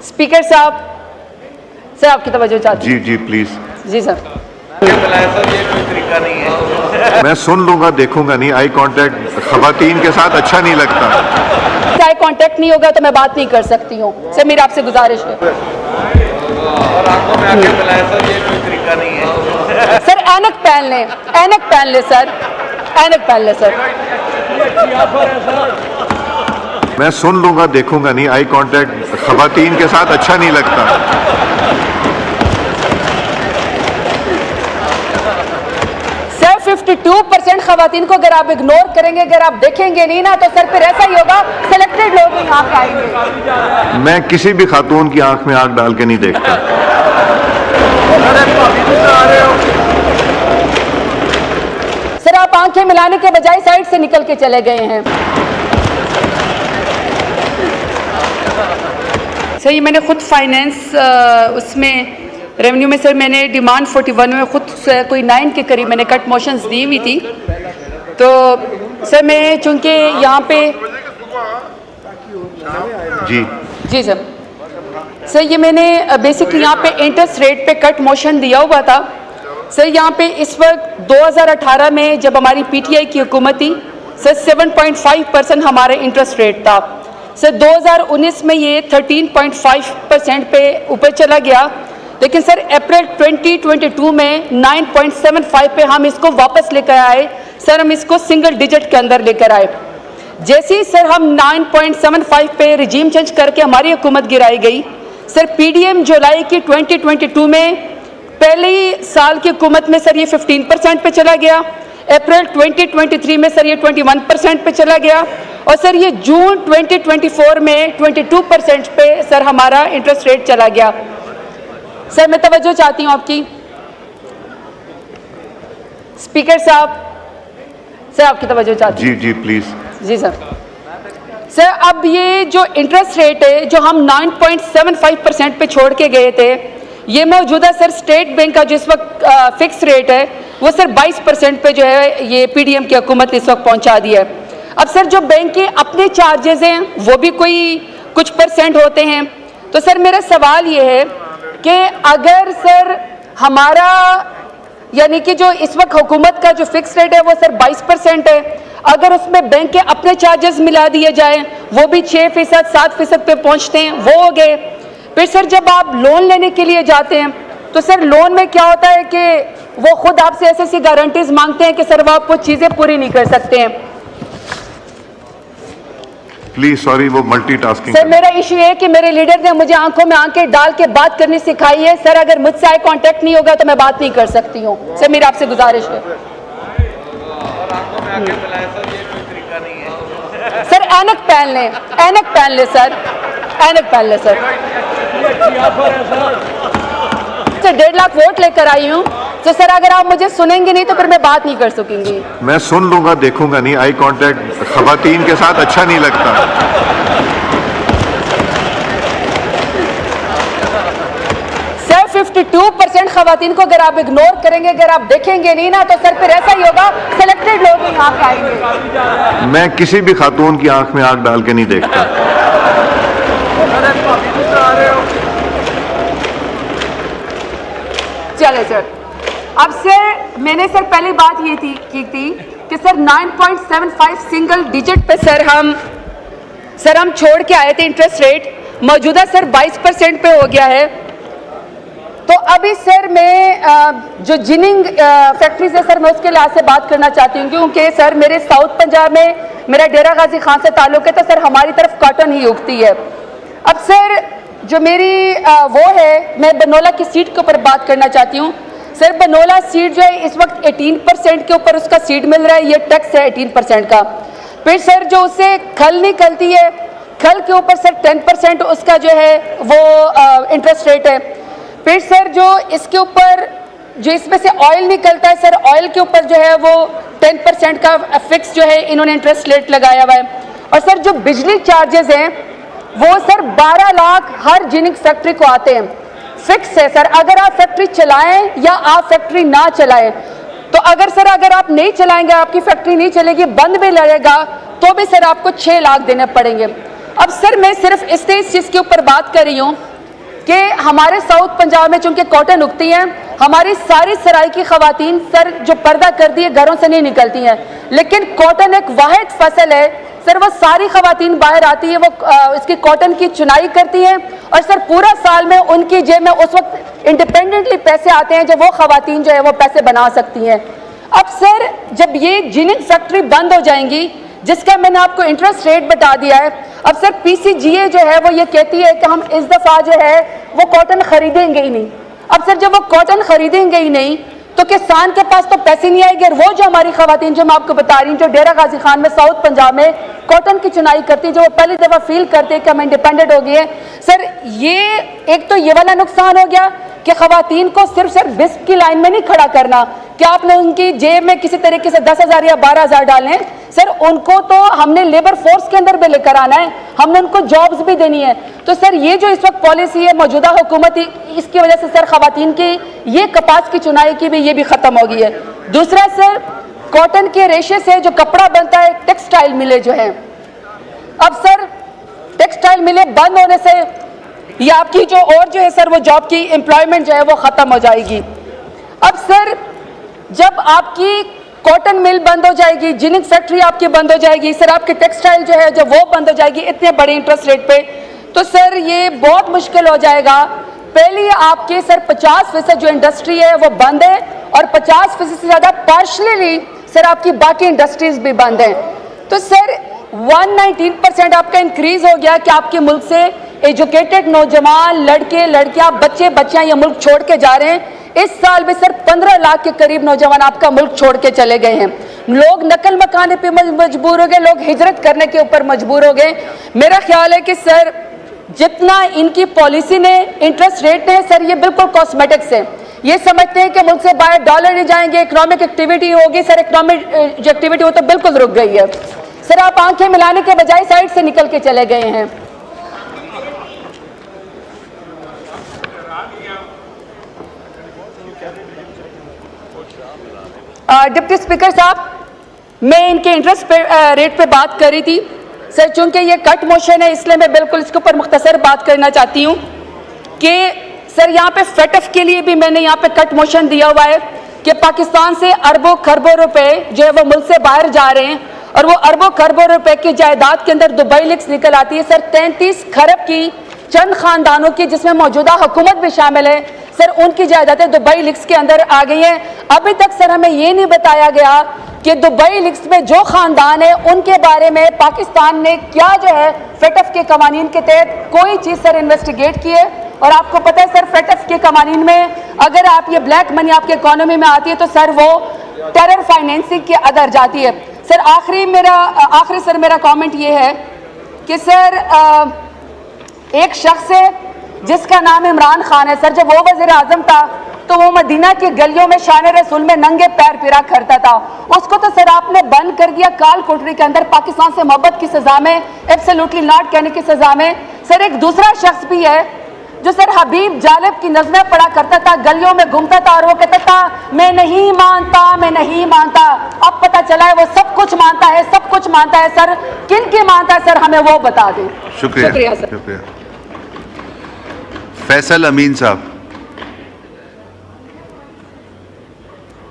Speaker साहब, sir आपकी तवज्जो चाहती जी जी प्लीज। जी सर। ये कोई तरीका नहीं है। मैं सुन लूंगा, देखूंगा नहीं। आई कांटेक्ट खवातीन के साथ अच्छा नहीं लगता। आई कांटेक्ट नहीं होगा तो मैं बात नहीं कर सकती हूँ। सर मेरी आपसे गुजारिश है। और आंखों में आके मिलाया सर, ये कोई तरीका नहीं है। सर ऐनक पहन लें, ऐनक पहन ले सर, ऐनक पहन ले सर। मैं सुन लूंगा, देखूंगा नहीं। आई कांटेक्ट खवातीन के साथ अच्छा नहीं लगता। सर 52% खवातीन को अगर आप इग्नोर करेंगे, अगर आप देखेंगे नहीं ना, तो सर फिर ऐसा ही होगा, सिलेक्टेड लोग ही यहाँ पे आएंगे। मैं किसी भी खातून की आंख में आंख डाल के नहीं देखता। सर आप आंखें मिलाने के बजाय साइड से निकल के चले गए हैं। सर ये मैंने खुद फाइनेंस उसमें रेवेन्यू में सर मैंने डिमांड 41 में खुद कोई 9 के करीब मैंने कट मोशंस दी हुई थी। तो सर मैं चूंकि यहाँ पे जी सर ये मैंने बेसिकली यहाँ पे इंटरेस्ट रेट पे कट मोशन दिया हुआ था। सर यहाँ पे इस वक्त 2018 में जब हमारी पीटीआई की हुकूमत थी सर 7.5% हमारा इंटरेस्ट रेट था। सर 2019 में ये 13.5% पे ऊपर चला गया, लेकिन सर अप्रैल 2022 में 9.75 पे हम इसको वापस लेकर आए। सर हम इसको सिंगल डिजिट के अंदर लेकर आए। जैसे ही सर हम 9.75 पे रिजीम चेंज करके हमारी हुकूमत गिराई गई, सर पीडीएम जुलाई की 2022 में पहले साल की हुकूमत में सर ये 15% पे चला गया। अप्रैल 2023 में सर ये 21% पे चला गया और सर ये जून 2024 में 22% पे सर हमारा इंटरेस्ट रेट चला गया। सर मैं तवज्जो चाहती हूँ आपकी। स्पीकर साहब, सर आपकी तवज्जो चाहती हूँ। जी जी प्लीज। जी सर। सर अब ये जो इंटरेस्ट रेट है जो हम 9.75% पे छोड़ के गए थे, ये मौजूदा सर स्टेट बैंक का जिस वक्त फिक्स रेट है वो सर 22% पे जो है ये पीडीएम की हुकूमत ने इस वक्त पहुंचा दिया है। अब सर जो बैंक के अपने चार्जेस हैं वो भी कोई कुछ परसेंट होते हैं। तो सर मेरा सवाल ये है कि अगर सर हमारा यानी कि जो इस वक्त हुकूमत का जो फिक्स रेट है वो सर 22% है, अगर उसमें बैंक के अपने चार्जेस मिला दिए जाएं वो भी 6%, 7% पे पहुंचते हैं, वो हो गए। फिर सर जब आप लोन लेने के लिए जाते हैं तो सर लोन में क्या होता है कि वो खुद आपसे ऐसी गारंटीज मांगते हैं कि सर वो आपको चीज़ें पूरी नहीं कर सकते हैं। प्लीज सॉरी, वो मल्टीटास्किंग। सर मेरा इशू है कि मेरे लीडर ने मुझे आंखों में आंखें डाल के बात करनी सिखाई है। सर अगर मुझसे आई कांटेक्ट नहीं होगा तो मैं बात नहीं कर सकती हूँ। सर मेरी आपसे गुजारिश है। और आंखों में आके मिलाया सर, ये कोई तरीका नहीं है। सर ऐनक पहन लें, ऐनक पहन ले सर, ऐनक पहन ले सर। 1.5 लाख वोट लेकर आई हूँ तो सर अगर आप मुझे सुनेंगे नहीं तो फिर मैं बात नहीं कर सकूंगी। मैं सुन लूंगा, देखूंगा नहीं। आई कांटेक्ट खवातीन के साथ अच्छा नहीं लगता। सर 52% खवातीन को अगर आप इग्नोर करेंगे, अगर आप देखेंगे नहीं ना, तो सर फिर ऐसा ही होगा, सिलेक्टेड लोग ही यहाँ पे आएंगे। मैं किसी भी खातून की आंख में आंख डाल के नहीं देखता। चले सर। अब सर मैंने सर पहले बात ये की थी कि सर 9.75 सिंगल डिजिट पे सर हम छोड़ के आए थे इंटरेस्ट रेट, मौजूदा सर 22% पे हो गया है। तो अभी सर मैं जो जिनिंग फैक्ट्रीज है सर मैं उसके लिहाज से बात करना चाहती हूँ, क्योंकि सर मेरे साउथ पंजाब में मेरा डेरा गाजी खान से ताल्लुक है, तो सर हमारी तरफ कॉटन ही उगती है। अब सर जो मेरी वो है, मैं बनोला की सीट के ऊपर बात करना चाहती हूँ। सर बनोला सीट जो है इस वक्त 18% के ऊपर उसका सीट मिल रहा है, ये टैक्स है 18% का। फिर सर जो उससे खल निकलती है, खल के ऊपर सर 10% उसका जो है वो इंटरेस्ट रेट है। फिर सर जो इसके ऊपर जो इसमें से ऑयल निकलता है सर, ऑयल के ऊपर जो है वो 10% का फिक्स जो है इन्होंने इंटरेस्ट रेट लगाया हुआ है। और सर जो बिजली चार्जेस हैं वो सर 12 लाख हर जिनिंग फैक्ट्री को आते हैं, फिक्स है सर। अगर आप फैक्ट्री चलाएं या आप फैक्ट्री ना चलाएं, तो अगर आप नहीं चलाएंगे, आपकी फैक्ट्री नहीं चलेगी, बंद भी लगेगा, तो भी सर आपको 6 लाख देने पड़ेंगे। अब सर मैं सिर्फ इस चीज़ के ऊपर बात कर रही हूँ कि हमारे साउथ पंजाब में चूंकि कॉटन उगती है, हमारी सारी सराय की खवातीन सर जो पर्दा कर दिए घरों से नहीं निकलती हैं, लेकिन कॉटन एक वाहिद फसल है सर, वो सारी खवातीन बाहर आती है, वो इसकी कॉटन की चुनाई करती हैं और सर पूरा साल में उनकी जेब में उस वक्त इंडिपेंडेंटली पैसे आते हैं जब वो खवातीन जो है वो पैसे बना सकती हैं। अब सर जब ये जिनिंग फैक्ट्री बंद हो जाएंगी, जिसका मैंने आपको इंटरेस्ट रेट बता दिया है, अब सर पीसीजीए जो है वो ये कहती है कि हम इस दफा जो है वो कॉटन खरीदेंगे ही नहीं। अब सर जब वो कॉटन खरीदेंगे ही नहीं तो किसान के पास तो पैसे नहीं आएंगे, और वो जो हमारी खवातीन जो मैं आपको बता रही हूँ जो डेरा गाजी खान में साउथ पंजाब में कॉटन की चुनाई करती, जो वो पहली दफा फील करते कि हम इंडिपेंडेंट हो गए हैं, सर ये एक तो ये वाला नुकसान हो गया कि खवातीन को सिर्फ बिस्क की लाइन में नहीं खड़ा करना कि आपने उनकी जेब में किसी तरीके से 10,000 या 12,000 डालें, सर उनको तो हमने लेबर फोर्स के अंदर भी लेकर आना है, हमने उनको जॉब्स भी देनी है। तो सर ये जो इस वक्त पॉलिसी है मौजूदा हुकूमत, इसकी वजह से सर खवातीन की ये कपास की चुनाई की भी ये भी खत्म हो गई है। दूसरा सर कॉटन के रेशे से जो कपड़ा बनता है, टेक्सटाइल मिले जो है, अब सर टेक्सटाइल मिले बंद होने से ये आपकी जो और जो है सर वो जॉब की एम्प्लॉयमेंट जो है वो खत्म हो जाएगी। अब सर जब आपकी कॉटन मिल बंद हो जाएगी, जिनिंग फैक्ट्री आपकी बंद हो जाएगी, सर आपकी टेक्सटाइल जो है जब वो बंद हो जाएगी इतने बड़े इंटरेस्ट रेट पे, तो सर ये बहुत मुश्किल हो जाएगा। पहले आपके सर 50% जो इंडस्ट्री है वो बंद है और 50% से ज़्यादा पार्शली सर आपकी बाकी इंडस्ट्रीज भी बंद हैं। तो सर 119% आपका इंक्रीज हो गया कि आपके मुल्क से एजुकेटेड नौजवान लड़के लड़कियां बच्चे बच्चियां ये मुल्क छोड़ के जा रहे हैं। इस साल में सर 15 लाख के करीब नौजवान आपका मुल्क छोड़ के चले गए हैं। लोग नकल मकाने पे मजबूर हो गए, लोग हिजरत करने के ऊपर मजबूर हो गए। मेरा ख्याल है कि सर जितना इनकी पॉलिसी ने इंटरेस्ट रेट है सर ये बिल्कुल कॉस्मेटिक्स है। ये समझते हैं कि मुल्क से बाहर डॉलर नहीं जाएंगे, इकोनॉमिक एक्टिविटी होगी, सर इकोनॉमिक जो एक्टिविटी वो तो बिल्कुल रुक गई है। सर आप आंखें मिलाने के बजाय साइड से निकल के चले गए हैं। डिप्टी स्पीकर साहब, मैं इनके इंटरेस्ट रेट पे बात कर रही थी सर, चूंकि ये कट मोशन है इसलिए मैं बिल्कुल इसके ऊपर मुख्तसर बात करना चाहती हूँ कि सर यहाँ पे फेटफ के लिए भी मैंने यहाँ पे कट मोशन दिया हुआ है कि पाकिस्तान से अरबों खरबों रुपए जो है वो मुल्क से बाहर जा रहे हैं और वो अरबों खरबों रुपए की जायदाद के अंदर दुबई लीक्स निकल आती है सर। 33 खरब की चंद खानदानों की जिसमें मौजूदा हुकूमत भी शामिल है सर, उनकी जायदादें दुबई लीक्स के अंदर आ गई हैं। अभी तक सर हमें ये नहीं बताया गया कि दुबई लीक्स में जो खानदान है उनके बारे में पाकिस्तान ने क्या जो है फेटफ के कवानीन के तहत कोई चीज़ सर इन्वेस्टिगेट की है। और आपको पता है सर फेटफ के कवानीन में अगर आप ये ब्लैक मनी आपके इकोनॉमी में आती है तो सर वो टेरर फाइनेंसिंग के अंदर जाती है। सर आखिरी सर मेरा कमेंट ये है कि सर एक शख्स है जिसका नाम इमरान खान है सर, जब वो वज़ीर आज़म था तो वो मदीना की गलियों में शान रसूल में नंगे पैर फिरा करता था, उसको तो सर आपने बंद कर दिया काल कोठरी के अंदर पाकिस्तान से मोहब्बत की सजा में, एब्सोल्युटली नॉट कहने की सजा में। सर एक दूसरा शख्स भी है जो सर हबीब जालिब की नज़में पढ़ा करता था, गलियों में घूमता था और वो कहता था मैं नहीं मानता, मैं नहीं मानता। अब पता चला है वो सब कुछ मानता है, सब कुछ मानता है सर। किन की मानता है सर हमें वो बता दें। शुक्रिया सर। फैसल अमीन साहब।